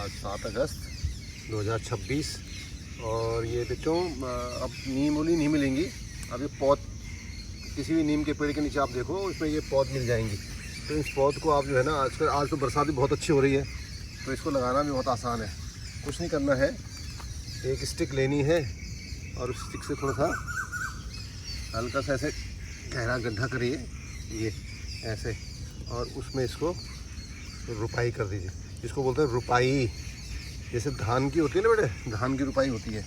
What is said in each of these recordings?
आज 7 अगस्त 2026 और ये बच्चों अब नीम वाली नहीं मिलेंगी। अब ये पौध किसी भी नीम के पेड़ के नीचे आप देखो उसमें ये पौध मिल जाएंगी। तो इस पौध को आप जो है ना आज तो बरसात भी बहुत अच्छी हो रही है तो इसको लगाना भी बहुत आसान है। कुछ नहीं करना है, एक स्टिक लेनी है और उस स्टिक से थोड़ा सा हल्का सा ऐसे गहरा गड्ढा करिए ये ऐसे और उसमें इसको रुपाई कर दीजिए। इसको बोलते हैं रुपाई, जैसे धान की होती है ना बेटे, धान की रुपाई होती है।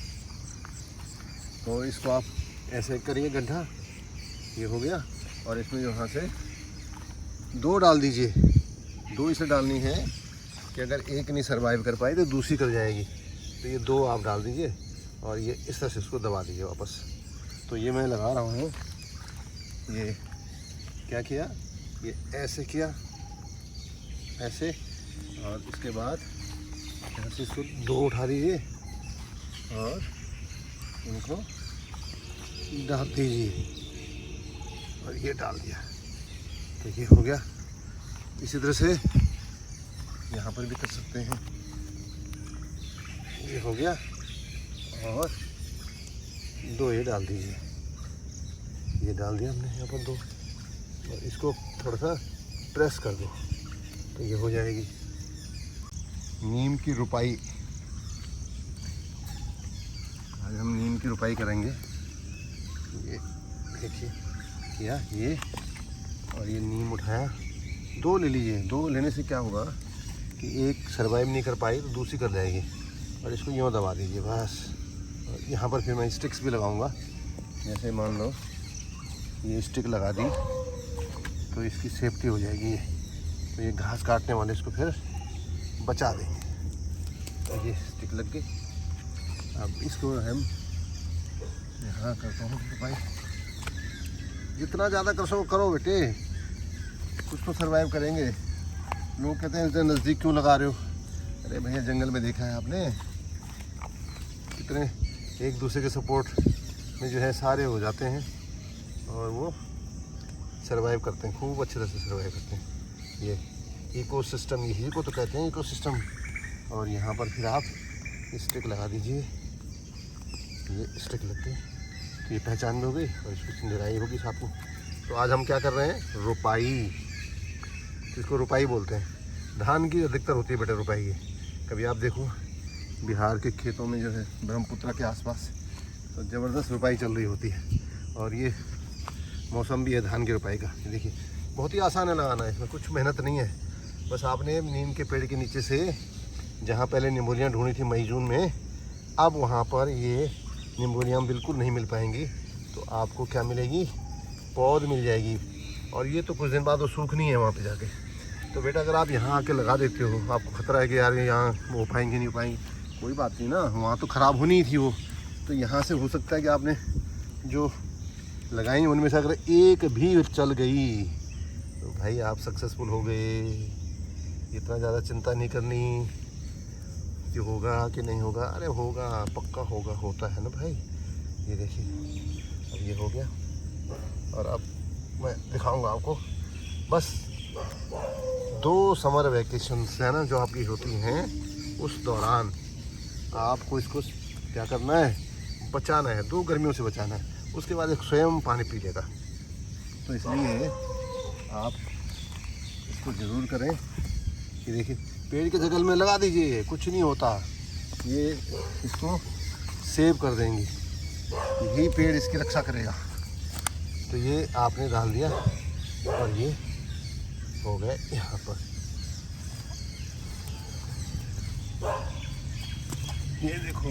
तो इसको आप ऐसे करिए गड्ढा, ये हो गया। और इसमें यहाँ से 2 डाल दीजिए। 2 इसे डालनी है कि अगर एक नहीं सर्वाइव कर पाई तो दूसरी कर जाएगी। तो ये 2 आप डाल दीजिए और ये इस तरह से इसको दबा दीजिए वापस। तो ये मैं लगा रहा हूँ। ये क्या किया, ये ऐसे किया ऐसे, और इसके बाद यहाँ से इसको 2 उठा दीजिए और इनको डाल दीजिए और ये डाल दिया। तो ये हो गया। इसी तरह से यहाँ पर भी कर सकते हैं। ये हो गया और 2 ये डाल दीजिए। ये डाल दिया हमने यहाँ पर 2 और इसको थोड़ा सा प्रेस कर दो तो ये हो जाएगी नीम की रुपाई। आज हम नीम की रुपाई करेंगे। ये देखिए किया ये, और ये नीम उठाया। 2 ले लीजिए। 2 लेने से क्या होगा कि एक सर्वाइव नहीं कर पाई तो दूसरी कर जाएगी। और इसको यूँ दबा दीजिए बस। और यहाँ पर फिर मैं स्टिक्स भी लगाऊंगा। जैसे मान लो ये स्टिक लगा दी तो इसकी सेफ्टी हो जाएगी। तो ये घास काटने वाले इसको फिर बचा देंगे। तो ये स्टिक लग गई। अब इसको हम यहाँ करता हूँ तो भाई जितना ज़्यादा कर सको करो बेटे, कुछ तो सर्वाइव करेंगे। लोग कहते हैं इतने नज़दीक क्यों लगा रहे हो। अरे भैया जंगल में देखा है आपने कितने एक दूसरे के सपोर्ट में जो है सारे हो जाते हैं और वो सर्वाइव करते हैं, खूब अच्छी तरह से सर्वाइव करते हैं। ये इकोसिस्टम, यही को तो कहते हैं इकोसिस्टम। और यहाँ पर फिर आप स्टिक लगा दीजिए। ये स्टिक लग गई तो ये पहचान में हो गई और इसकी निराई होगी साथ में। तो आज हम क्या कर रहे हैं, रुपाई। इसको रुपाई बोलते हैं। धान की अधिकतर होती है बेटा रुपाई। ये कभी आप देखो बिहार के खेतों में जो है ब्रह्मपुत्र के आसपास तो ज़बरदस्त रुपाई चल रही होती है। और ये मौसम भी है धान की रुपाई का। देखिए बहुत ही आसान है लगाना, इसमें कुछ मेहनत नहीं है। बस आपने नीम के पेड़ के नीचे से जहाँ पहले निम्बोलियाँ ढूंढी थी मई जून में, अब वहाँ पर ये निम्बोलियाँ बिल्कुल नहीं मिल पाएंगी। तो आपको क्या मिलेगी, पौध मिल जाएगी। और ये तो कुछ दिन बाद वो सूखनी है वहाँ पे जाके। तो बेटा अगर आप यहाँ आके लगा देते हो, आपको खतरा है कि यार यहाँ हो पाएंगे नहीं हो पाएंगे, कोई बात नहीं ना, वहाँ तो ख़राब होनी ही थी वो। तो यहाँ से हो सकता है कि आपने जो लगाई उनमें से अगर एक भी चल गई तो भाई आप सक्सेसफुल हो गए। इतना ज़्यादा चिंता नहीं करनी कि होगा कि नहीं होगा। अरे होगा, पक्का होगा, होता है ना भाई। ये देखिए अब ये हो गया। और अब मैं दिखाऊंगा आपको बस 2 समर वैकेशंस है ना जो आपकी होती हैं, उस दौरान आपको इसको क्या करना है, बचाना है। 2 गर्मियों से बचाना है। उसके बाद एक स्वयं पानी पी लेगा। तो इसलिए आप इसको ज़रूर करें। कि देखिए पेड़ के जगल में लगा दीजिए, कुछ नहीं होता। ये इसको सेव कर देंगी, यही पेड़ इसकी रक्षा करेगा। तो ये आपने डाल दिया और ये हो गए यहाँ पर। ये देखो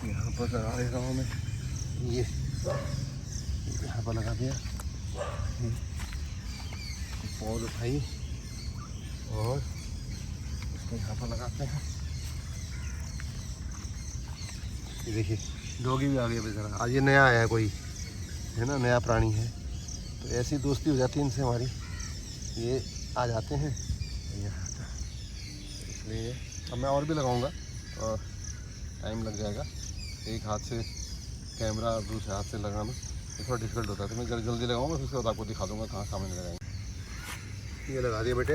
यहाँ पर लगा दे रहा हूँ मैं। ये यहाँ पर लगा दिया, पौध उठाई और इसको यहाँ पर लगाते हैं। ये देखिए डॉगी भी आ गया बेचारा। आज ये नया आया है कोई, है ना, नया प्राणी है। तो ऐसी दोस्ती हो जाती है इनसे हमारी। ये आ जाते हैं यहाँ आता है। इसलिए अब मैं और भी लगाऊंगा और टाइम लग जाएगा। एक हाथ से कैमरा और दूसरे हाथ से लगाना थोड़ा डिफिकल्ट होता है। तो मैं जल्दी लगाऊंगा, फिर उसके बाद आपको दिखा दूँगा कहाँ सामने लगाएंगे। ये लगा दिए बेटे,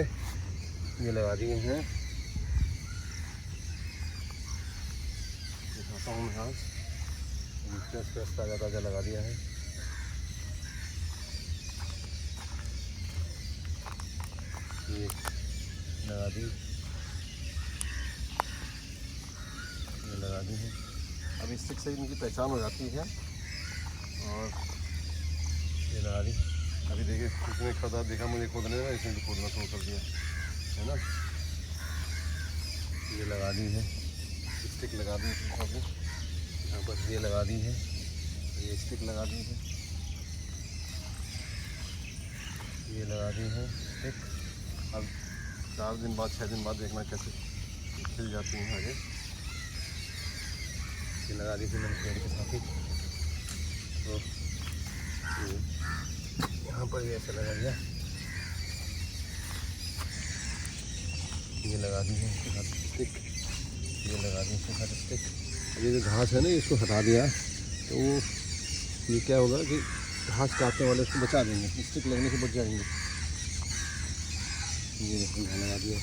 ये लगा दिए हैं। लगाता हूँ मैं घास। फ्रेश ताज़ा ताज़ा लगा दिया है। ये लगा दी, ये लगा दी है। अब स्टिक से इनकी पहचान हो जाती है और ये लगा दी। अभी देखिए इसने खोदा, देखा मुझे खोदने का, इसने भी खोदना शुरू कर दिया है ना। ये लगा दी है, स्टिक लगा दी है। यहाँ पर ये लगा दी है, ये स्टिक लगा दी है, ये लगा दी है स्टिक। अब 4 दिन बाद 6 दिन बाद देखना कैसे खिल जाती हैं आगे। ये लगा दी थी मैंने पेड़ के साथ ही। तो यहाँ पर ये ऐसे लगा दिया, ये लगा दी है इसके साथ स्टिक, ये लगा दी इसके साथ स्टिक। ये जो घास है ना इसको हटा दिया तो वो ये क्या होगा कि घास काटने वाले उसको बचा देंगे, स्टिक लगने से बच जाएंगे। ये देखो यहाँ लगा दिया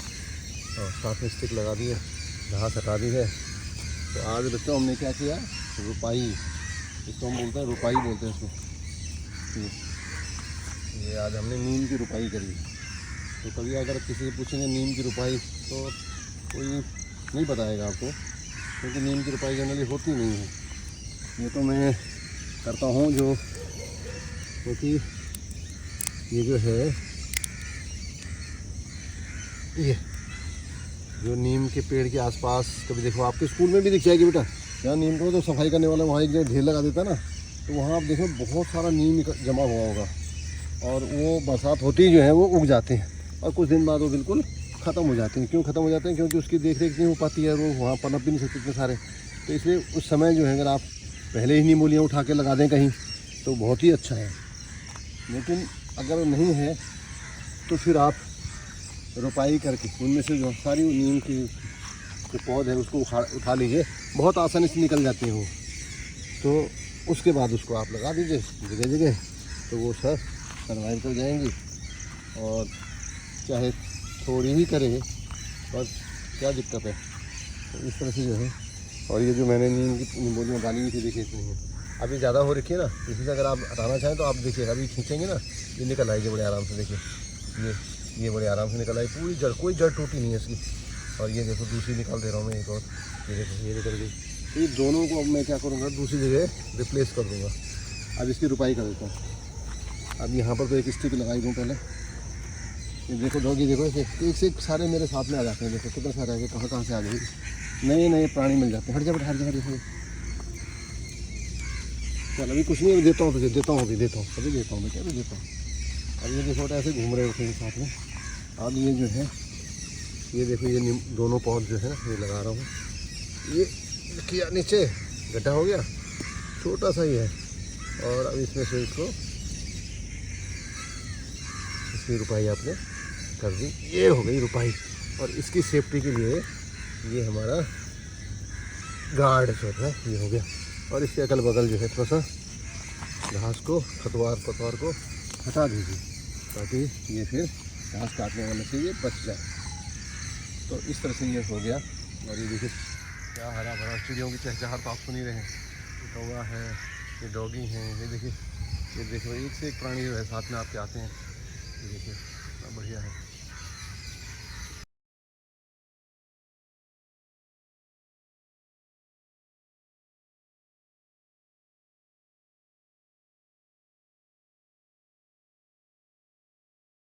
और साथ में स्टिक लगा दिए, घास हटा दी है। तो आज बच्चों हमने क्या किया, रुपाई, इसको हम बोलते हैं रुपाई बोलते हैं इसको। ये आज हमने नीम की रुपाई करी। तो कभी अगर किसी से पूछेंगे नीम की रुपाई तो कोई नहीं बताएगा आपको, क्योंकि नीम की रुपाई जनरली होती नहीं है। ये तो मैं करता हूँ जो, क्योंकि ये जो है ये जो नीम के पेड़ के आसपास, कभी देखो आपके स्कूल में भी दिख जाएगी बेटा, जहाँ नीम को तो सफाई करने वाला वहाँ एक जगह ढेर लगा देता है ना, तो वहाँ आप देखो बहुत सारा नीम जमा हुआ होगा और वो बरसात होती ही जो है वो उग जाते हैं और कुछ दिन बाद वो बिल्कुल ख़त्म हो जाते हैं। क्यों ख़त्म हो जाते हैं? क्योंकि उसकी देख रेख नहीं हो पाती है, वो वहाँ पनप भी नहीं सकते इतने सारे। तो इसलिए उस समय जो है अगर आप पहले ही नींबूलियाँ उठा के लगा दें कहीं तो बहुत ही अच्छा है। लेकिन अगर नहीं है तो फिर आप रुपाई करके उनमें से जो सारी नीम की जो पौध है उसको उठा लीजिए, बहुत आसानी से निकल जाती हैं वो। तो उसके बाद उसको आप लगा दीजिए जगह जगह, तो वो सब सर्वाइव कर जाएंगी। और चाहे थोड़ी ही करे पर क्या दिक्कत है, तो इस तरह से जो है। और ये जो मैंने नीम की नींबूलियाँ डाली हुई थी देखिए इतनी है, अभी ज़्यादा हो रखी है ना, इसी से अगर आप हटाना चाहें तो आप देखिए अभी खींचेंगे ना, ये निकल आएगी बड़े आराम से। देखिए ये बड़े आराम से निकल आई, पूरी जड़, कोई जड़ टूटी नहीं है इसकी। और ये देखो दूसरी निकाल दे रहा हूँ मैं एक और, ये देखो ये निकल गई। तो ये दोनों को अब मैं क्या करूँगा, दूसरी जगह रिप्लेस कर दूँगा। अब इसकी रुपाई कर देता हूँ। अब यहाँ पर तो एक स्टिक लगाई दूँ पहले। ये देखो डॉगी, देखो एक से एक सारे मेरे साथ में आ जाते हैं। देखो कितना सारे आगे कहाँ से आ गए, नए नए प्राणी मिल जाते हैं। हट जा बेटा, हट जा, हट जा। चल अभी कुछ नहीं, अभी देता हूँ तुझे, देता हूँ अभी देता हूँ, अभी देता हूँ बेटा, अभी देता हूँ। अब ये देखो ऐसे घूम रहे होते हैं साथ में। अब ये जो है ये देखो ये दोनों पौध जो है ये लगा रहा हूँ। ये किया नीचे गड्ढा हो गया, छोटा सा ही है। और अब इसमें से इसको इसकी रुपाई आपने कर दी, ये हो गई रुपाई। और इसकी सेफ्टी के लिए ये हमारा गार्ड जो है ये हो गया। और इसके अगल बगल जो है थोड़ा सा घास को, खतवार पतवार को हटा दीजिए, ताकि ये फिर घास काटने वाले से ये बच जाए। तो इस तरह से ये हो गया। और ये देखिए क्या हरा भरा, चिड़ियों की चहचहाट तो आप सुन ही रहे हैं। ये कौवा है, ये डॉगी हैं, ये देखिए, ये देखो एक से एक प्राणी जो है साथ में आपके आते हैं।